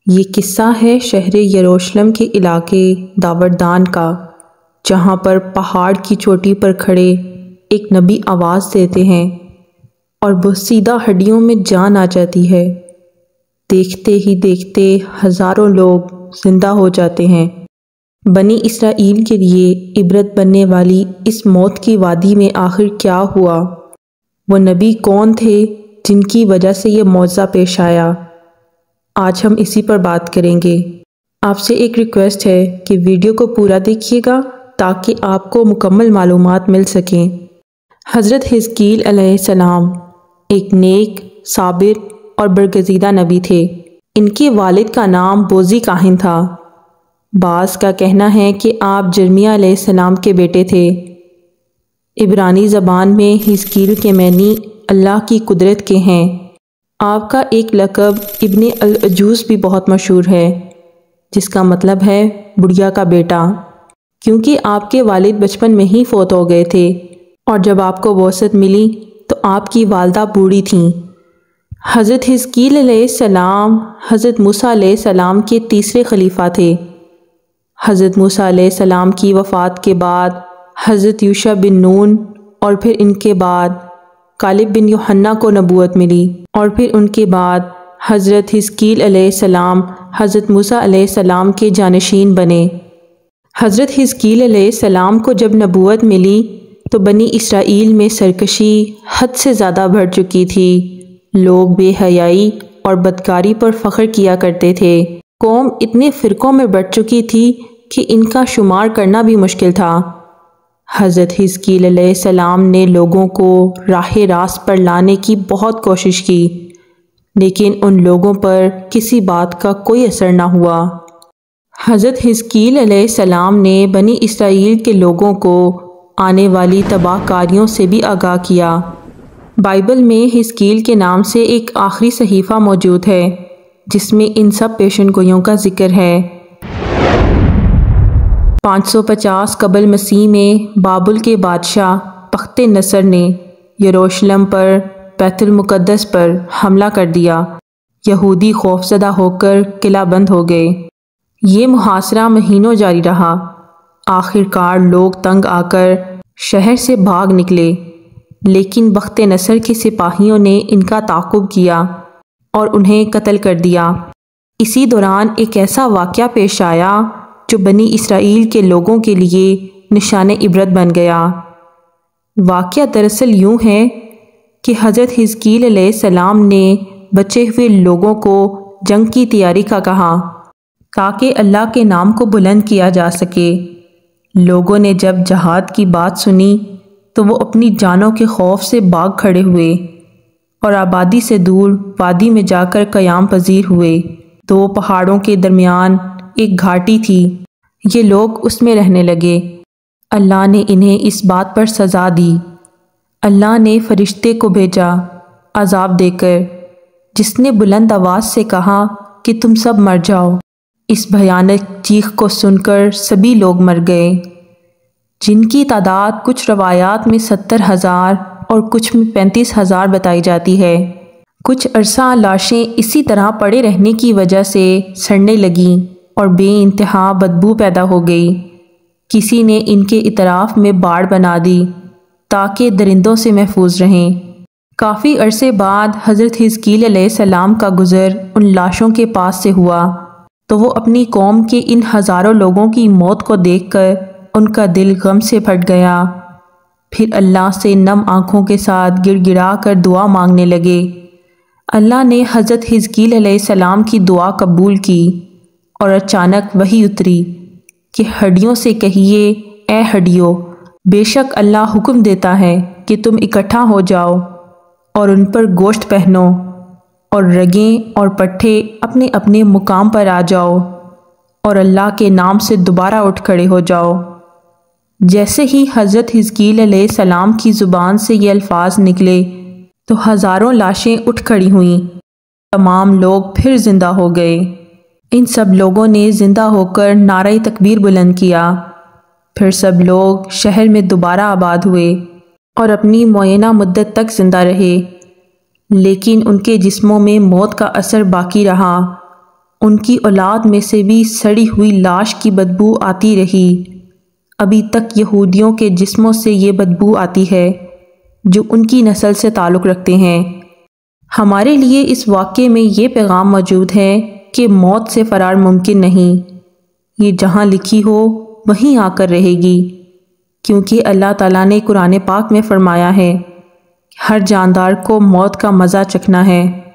یہ قصہ ہے شہر یروشلم کے علاقے داوردان کا، جہاں پر پہاڑ کی چوٹی پر کھڑے ایک نبی آواز دیتے ہیں اور بوسیدہ ہڈیوں میں جان آ جاتی ہے۔ دیکھتے ہی دیکھتے ہزاروں لوگ زندہ ہو جاتے ہیں۔ بنی اسرائیل کے لیے عبرت بننے والی اس موت کی وادی میں آخر کیا ہوا؟ وہ نبی کون تھے جن کی وجہ سے یہ معجزہ پیش آیا؟ آج ہم اسی پر بات کریں گے۔ آپ سے ایک ریکویسٹ ہے کہ ویڈیو کو پورا دیکھیے گا تاکہ آپ کو مکمل معلومات مل سکیں۔ حضرت حزقیل علیہ السلام ایک نیک، صابر اور برگزیدہ نبی تھے۔ ان کے والد کا نام بوزی کاہن تھا۔ بعض کا کہنا ہے کہ آپ جرمیہ علیہ السلام کے بیٹے تھے۔ عبرانی زبان میں حزقیل کے معنی اللہ کی قدرت کے ہیں۔ آپ کا ایک لقب ابن العجوز بھی بہت مشہور ہے، جس کا مطلب ہے بڑھیا کا بیٹا، کیونکہ آپ کے والد بچپن میں ہی فوت ہو گئے تھے اور جب آپ کو وراثت ملی تو آپ کی والدہ بوڑھی تھیں۔ حضرت حزقیل علیہ السلام حضرت موسیٰ علیہ السلام کے تیسرے خلیفہ تھے۔ حضرت موسیٰ علیہ السلام کی وفات کے بعد حضرت یوشع بن نون اور پھر ان کے بعد کالب بن یوحنا کو نبوت ملی، اور پھر ان کے بعد حضرت حزقیل علیہ السلام حضرت موسیٰ علیہ السلام کے جانشین بنے۔ حضرت حزقیل علیہ السلام کو جب نبوت ملی تو بنی اسرائیل میں سرکشی حد سے زیادہ بڑھ چکی تھی۔ لوگ بے حیائی اور بدکاری پر فخر کیا کرتے تھے۔ قوم اتنے فرقوں میں بٹ چکی تھی کہ ان کا شمار کرنا بھی مشکل تھا۔ حضرت حزقیل علیہ السلام نے لوگوں کو راہ راست پر لانے کی بہت کوشش کی، لیکن ان لوگوں پر کسی بات کا کوئی اثر نہ ہوا۔ حضرت حزقیل علیہ السلام نے بنی اسرائیل کے لوگوں کو آنے والی تباہ کاریوں سے بھی آگاہ کیا۔ بائبل میں حزقیل کے نام سے ایک آخری صحیفہ موجود ہے جس میں ان سب پیشن گوئیوں کا ذکر ہے۔ 550 قبل مسیح میں بابل کے بادشاہ بخت نصر نے یروشلم پر بیت المقدس پر حملہ کر دیا۔ یہودی خوفزدہ ہو کر قلعہ بند ہو گئے۔ یہ محاصرہ مہینوں جاری رہا۔ آخر کار لوگ تنگ آ کر شہر سے بھاگ نکلے، لیکن بخت نصر کے سپاہیوں نے ان کا تعاقب کیا اور انہیں قتل کر دیا۔ اسی دوران ایک ایسا واقعہ پیش آیا جو بنی اسرائیل کے لوگوں کے لیے نشان عبرت بن گیا۔ واقعہ دراصل یوں ہے کہ حضرت حزقیل علیہ السلام نے بچے ہوئے لوگوں کو جنگ کی تیاری کا کہا تاکہ اللہ کے نام کو بلند کیا جا سکے۔ لوگوں نے جب جہاد کی بات سنی تو وہ اپنی جانوں کے خوف سے بھاگ کھڑے ہوئے اور آبادی سے دور وادی میں جا کر قیام پذیر ہوئے۔ دو پہاڑوں کے درمیان ایک گھاٹی تھی، یہ لوگ اس میں رہنے لگے۔ اللہ نے انہیں اس بات پر سزا دی۔ اللہ نے فرشتے کو بھیجا عذاب دے کر، جس نے بلند آواز سے کہا کہ تم سب مر جاؤ۔ اس بھیانک چیخ کو سن کر سبھی لوگ مر گئے، جن کی تعداد کچھ روایات میں 70,000 اور کچھ میں 35,000 بتائی جاتی ہے۔ کچھ عرصہ لاشیں اسی طرح پڑے رہنے کی وجہ سے سڑنے لگیں اور بے انتہا بدبو پیدا ہو گئی۔ کسی نے ان کے اطراف میں باڑ بنا دی تاکہ درندوں سے محفوظ رہیں۔ کافی عرصے بعد حضرت حزقیل علیہ السلام کا گزر ان لاشوں کے پاس سے ہوا تو وہ اپنی قوم کے ان ہزاروں لوگوں کی موت کو دیکھ کر ان کا دل غم سے پھٹ گیا۔ پھر اللہ سے نم آنکھوں کے ساتھ گڑ گڑا کر دعا مانگنے لگے۔ اللہ نے حضرت حزقیل علیہ السلام کی دعا قبول کی اور اچانک وحی اتری کہ ہڈیوں سے کہیے، اے ہڈیوں، بے شک اللہ حکم دیتا ہے کہ تم اکٹھا ہو جاؤ اور ان پر گوشت پہنو اور رگیں اور پٹھے اپنے اپنے مقام پر آ جاؤ اور اللہ کے نام سے دوبارہ اٹھ کھڑے ہو جاؤ۔ جیسے ہی حضرت حزقیل علیہ السلام کی زبان سے یہ الفاظ نکلے تو ہزاروں لاشیں اٹھ کھڑی ہوئیں۔ تمام لوگ پھر زندہ ہو گئے۔ ان سب لوگوں نے زندہ ہو کر نعرہ تکبیر بلند کیا۔ پھر سب لوگ شہر میں دوبارہ آباد ہوئے اور اپنی معینہ مدت تک زندہ رہے، لیکن ان کے جسموں میں موت کا اثر باقی رہا۔ ان کی اولاد میں سے بھی سڑی ہوئی لاش کی بدبو آتی رہی۔ ابھی تک یہودیوں کے جسموں سے یہ بدبو آتی ہے جو ان کی نسل سے تعلق رکھتے ہیں۔ ہمارے لیے اس واقعے میں یہ پیغام موجود ہے کہ موت سے فرار ممکن نہیں، یہ جہاں لکھی ہو وہیں آ کر رہے گی، کیونکہ اللہ تعالیٰ نے قرآن پاک میں فرمایا ہے ہر جاندار کو موت کا مزہ چکھنا ہے۔